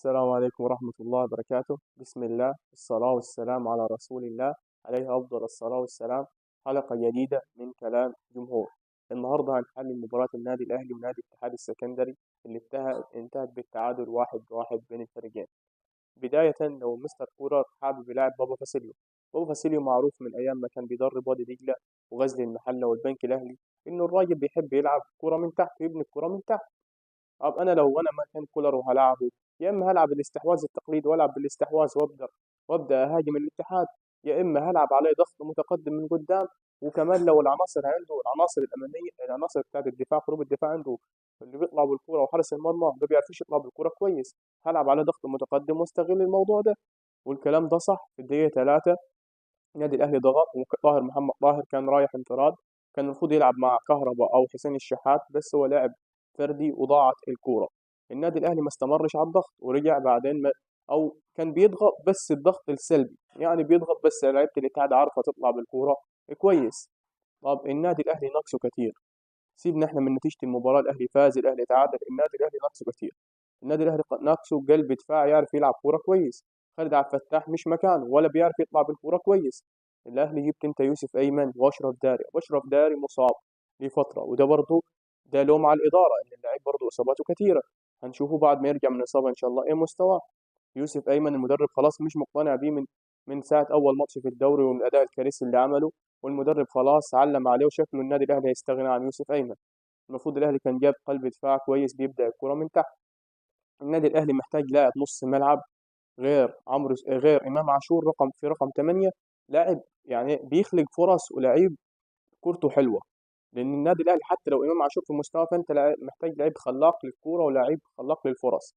السلام عليكم ورحمة الله وبركاته. بسم الله والصلاة والسلام على رسول الله، عليه أفضل الصلاة والسلام. حلقة جديدة من كلام جمهور. النهاردة هنحلل مباراة النادي الأهلي ونادي الاتحاد السكندري اللي انتهت بالتعادل 1-1 بين الفريقين. بداية لو مستر كولر حابب يلعب بابا فاسيليو. بابا فاسيليو معروف من أيام ما كان بيدرب وادي دجلة وغزل المحلة والبنك الأهلي إنه الراجل بيحب يلعب كرة من تحت ويبني الكرة من تحت. طب انا لو انا مكان كولر وهلاعبه، يا اما هلعب الاستحواذ التقليدي والعب بالاستحواذ وابدا اهاجم الاتحاد، يا اما هلعب عليه ضغط متقدم من قدام. وكمان لو العناصر الاماميه، العناصر بتاعت الدفاع، قلوب الدفاع عنده اللي بيطلع بالكوره وحارس المرمى ما بيعرفش يطلع بالكوره كويس، هلعب عليه ضغط متقدم واستغل الموضوع ده. والكلام ده صح. في الدقيقه 3 النادي الاهلي ضغط، وطاهر محمد طاهر كان رايح انفراد، كان المفروض يلعب مع كهربا او حسين الشحات، بس هو لعب فردي وضاعت الكوره. النادي الاهلي ما استمرش على الضغط ورجع بعدين او كان بيضغط بس الضغط السلبي، يعني بيضغط بس لعيبه الاتحاد عارفه تطلع بالكوره كويس. طب النادي الاهلي ناقصه كتير. سيبنا احنا من نتيجه المباراه، الاهلي فاز الاهلي تعادل، النادي الاهلي ناقصه كتير. النادي الاهلي ناقصه قلب دفاع يعرف يلعب كوره كويس. خالد عبد الفتاح مش مكانه ولا بيعرف يطلع بالكوره كويس. الاهلي جبت انت يوسف ايمن واشرف داري مصاب لفتره، وده برضه ده لوم على الاداره ان اللاعب برضه اصاباته كثيره. هنشوفه بعد ما يرجع من الاصابه ان شاء الله ايه مستواه. يوسف ايمن المدرب خلاص مش مقتنع بيه من ساعه اول ماتش في الدوري ومن الاداء الكارثي اللي عمله، والمدرب خلاص علم عليه، وشكله النادي الاهلي هيستغنى عن يوسف ايمن. المفروض الاهلي كان جاب قلب دفاع كويس بيبدا الكره من تحت. النادي الاهلي محتاج لاعب نص ملعب غير امام عاشور، رقم 8، لاعب يعني بيخلق فرص ولعيب كورته حلوه. لان النادي الاهلي حتى لو امام عاشور في مستوى، فانت محتاج لعيب خلاق للكوره ولاعيب خلاق للفرص.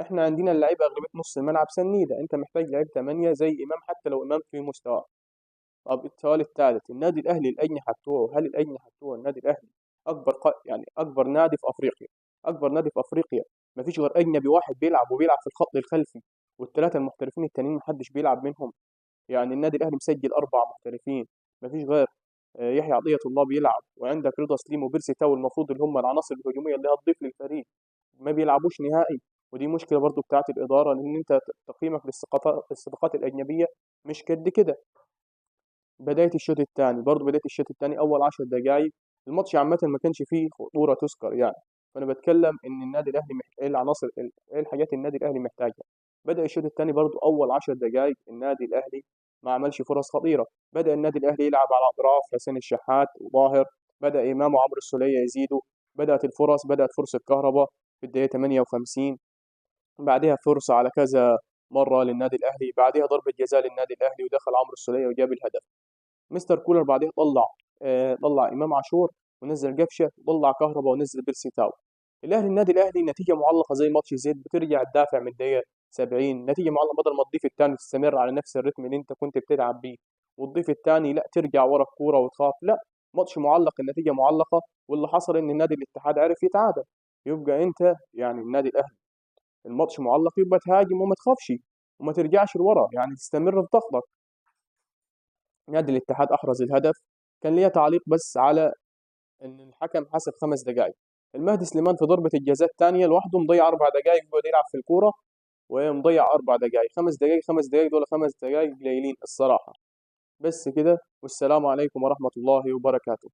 احنا عندنا اللعيبه اغلبيه نص الملعب سنيده، انت محتاج لعيب 8 زي امام حتى لو امام في مستواه. طب السؤال الثالث، النادي الاهلي الاجنحه بتوعه، هل الاجنحه بتوع النادي الاهلي يعني اكبر نادي في افريقيا، اكبر نادي في افريقيا، مفيش غير اجنبي واحد بيلعب في الخط الخلفي، والثلاثه المحترفين التانيين محدش بيلعب منهم. يعني النادي الاهلي مسجل 4 محترفين، مفيش غير يحيى عطية الله بيلعب، وعندك رضا سليم وبيرسي تاو، المفروض اللي هم العناصر الهجوميه اللي هتضيف للفريق، ما بيلعبوش نهائي. ودي مشكله برضو بتاعت الاداره، لان انت تقييمك للصفقات الاجنبيه مش قد كده. بداية الشوط الثاني أول 10 دقايق الماتش عامة ما كانش فيه خطورة تذكر يعني. فأنا بتكلم إن النادي الأهلي إيه العناصر، إيه الحاجات النادي الأهلي محتاجها. بدأ الشوط الثاني برضو أول 10 دقايق النادي الأهلي ما عملش فرص خطيرة. بدأ النادي الأهلي يلعب على أطراف حسين الشحات وظاهر، بدأ إمام وعمرو السولية يزيدوا، بدأت فرصة كهربا في الدقيقة 58، بعدها فرصة على كذا مرة للنادي الأهلي، بعدها ضربة جزاء للنادي الأهلي ودخل عمرو السولية وجاب الهدف. مستر كولر بعدين طلع امام عاشور ونزل قفشه، وطلع كهربا ونزل بيرسي تاو. النادي الاهلي نتيجه معلقه زي ماتش زد، بترجع تدافع من الدقيقه 70، نتيجه معلقه بدل ما تضيف الثاني تستمر على نفس الريتم اللي انت كنت بتلعب بيه، وتضيف الثاني لا ترجع ورا الكوره وتخاف، لا، ماتش معلق، النتيجه معلقه. واللي حصل ان النادي الاتحاد عرف يتعادل. يبقى انت يعني النادي الاهلي الماتش معلق، يبقى تهاجم وما تخافش وما ترجعش لورا، يعني تستمر في ضغطك. نادي الاتحاد احرز الهدف. كان ليا تعليق بس على ان الحكم حسب 5 دقائق. المهدي سليمان في ضربه الجزاء الثانيه لوحده مضيع 4 دقائق بيقعد يلعب في الكوره، ومضيع 4 دقائق. 5 دقائق، 5 دقائق، دول 5 دقائق قليلين الصراحه. بس كده، والسلام عليكم ورحمه الله وبركاته.